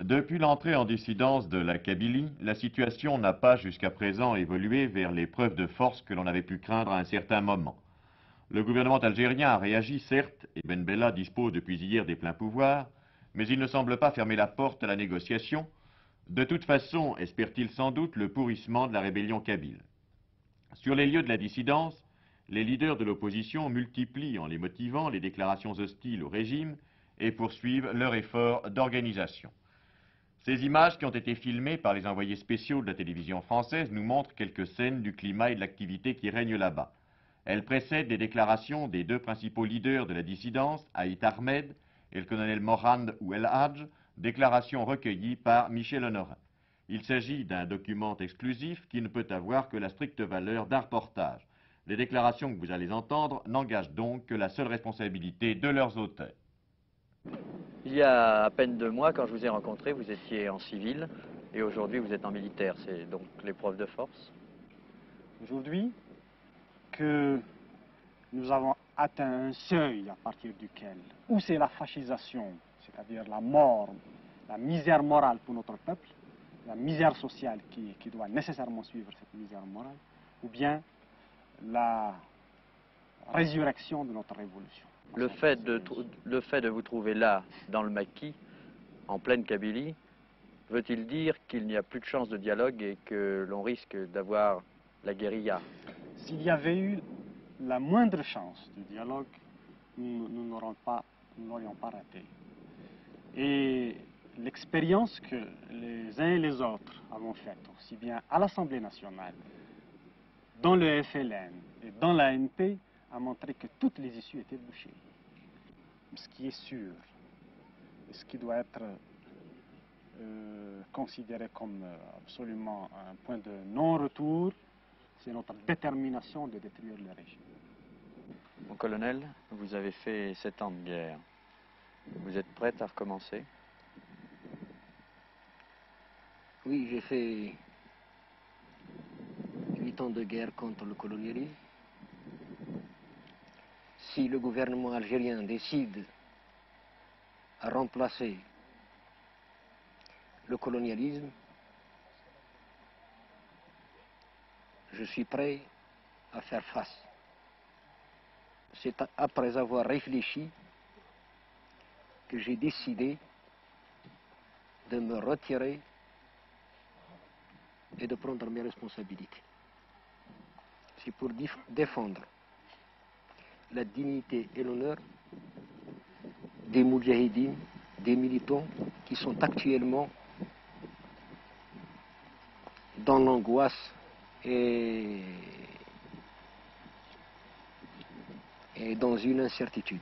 Depuis l'entrée en dissidence de la Kabylie, la situation n'a pas jusqu'à présent évolué vers les preuves de force que l'on avait pu craindre à un certain moment. Le gouvernement algérien a réagi, certes, et Ben Bella dispose depuis hier des pleins pouvoirs, mais il ne semble pas fermer la porte à la négociation. De toute façon, espère-t-il sans doute le pourrissement de la rébellion kabyle. Sur les lieux de la dissidence, les leaders de l'opposition multiplient en les motivant les déclarations hostiles au régime et poursuivent leur effort d'organisation. Ces images qui ont été filmées par les envoyés spéciaux de la télévision française nous montrent quelques scènes du climat et de l'activité qui règnent là-bas. Elles précèdent les déclarations des deux principaux leaders de la dissidence, Haït Ahmed et le colonel Morand ou El Hadj, déclarations recueillies par Michel Honorin. Il s'agit d'un document exclusif qui ne peut avoir que la stricte valeur d'un reportage. Les déclarations que vous allez entendre n'engagent donc que la seule responsabilité de leurs auteurs. Il y a à peine 2 mois, quand je vous ai rencontré, vous étiez en civil et aujourd'hui vous êtes en militaire. C'est donc l'épreuve de force. Aujourd'hui, que nous avons atteint un seuil à partir duquel, où c'est la fascisation, c'est-à-dire la mort, la misère morale pour notre peuple, la misère sociale qui doit nécessairement suivre cette misère morale, ou bien la résurrection de notre révolution. Le fait de vous trouver là, dans le maquis, en pleine Kabylie, veut-il dire qu'il n'y a plus de chance de dialogue et que l'on risque d'avoir la guérilla? S'il y avait eu la moindre chance de dialogue, nous n'aurions pas raté. Et l'expérience que les uns et les autres avons faite, aussi bien à l'Assemblée nationale, dans le FLN et dans l'ANP, a montré que toutes les issues étaient bouchées. Ce qui est sûr, et ce qui doit être considéré comme absolument un point de non-retour, c'est notre détermination de détruire le régime. Mon colonel, vous avez fait 7 ans de guerre. Vous êtes prête à recommencer? Oui, j'ai fait 8 ans de guerre contre le colonialisme. Si le gouvernement algérien décide à remplacer le colonialisme, je suis prêt à faire face. C'est après avoir réfléchi que j'ai décidé de me retirer et de prendre mes responsabilités. C'est pour défendre la dignité et l'honneur des moudjahidines, des militants qui sont actuellement dans l'angoisse et dans une incertitude.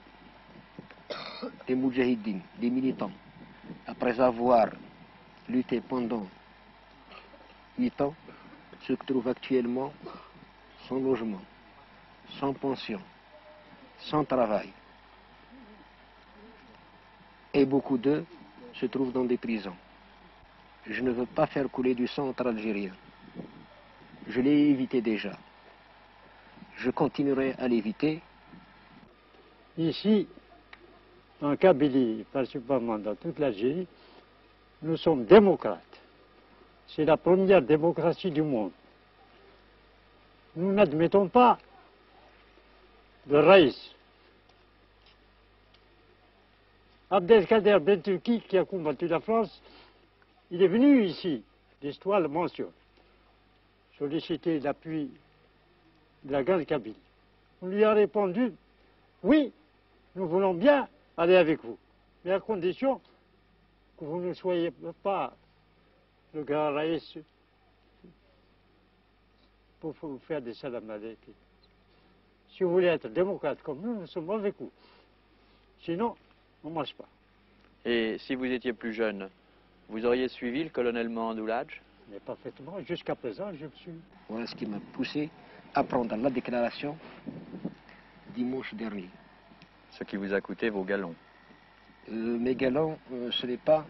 Des moudjahidines, des militants, après avoir lutté pendant 8 ans, se trouvent actuellement sans logement, sans pension, sans travail. Et beaucoup d'eux se trouvent dans des prisons. Je ne veux pas faire couler du sang entre Algériens. Je l'ai évité déjà. Je continuerai à l'éviter. Ici, en Kabylie, principalement dans toute l'Algérie, nous sommes démocrates. C'est la première démocratie du monde. Nous n'admettons pas de raïs. Abdelkader Ben Turki, qui a combattu la France, il est venu ici, l'histoire le mentionne, solliciter l'appui de la grande Kabylie. On lui a répondu, oui, nous voulons bien aller avec vous, mais à condition que vous ne soyez pas le grand raïs pour vous faire des salam alaykum. Si vous voulez être démocrate comme nous sommes avec vous. Sinon, on ne marche pas. Et si vous étiez plus jeune, vous auriez suivi le colonel Mandoulaj? Mais parfaitement, jusqu'à présent, je me suis... Voilà ce qui m'a poussé à prendre la déclaration dimanche dernier. Ce qui vous a coûté vos galons. Mes galons, ce n'est pas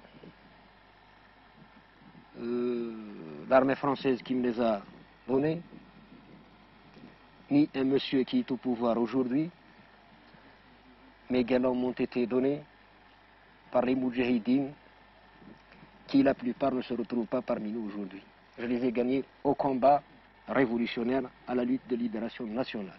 l'armée française qui me les a donnés, ni un monsieur qui est au pouvoir aujourd'hui. Mes galons m'ont été donnés par les moudjahidines qui la plupart ne se retrouvent pas parmi nous aujourd'hui. Je les ai gagnés au combat révolutionnaire, à la lutte de libération nationale.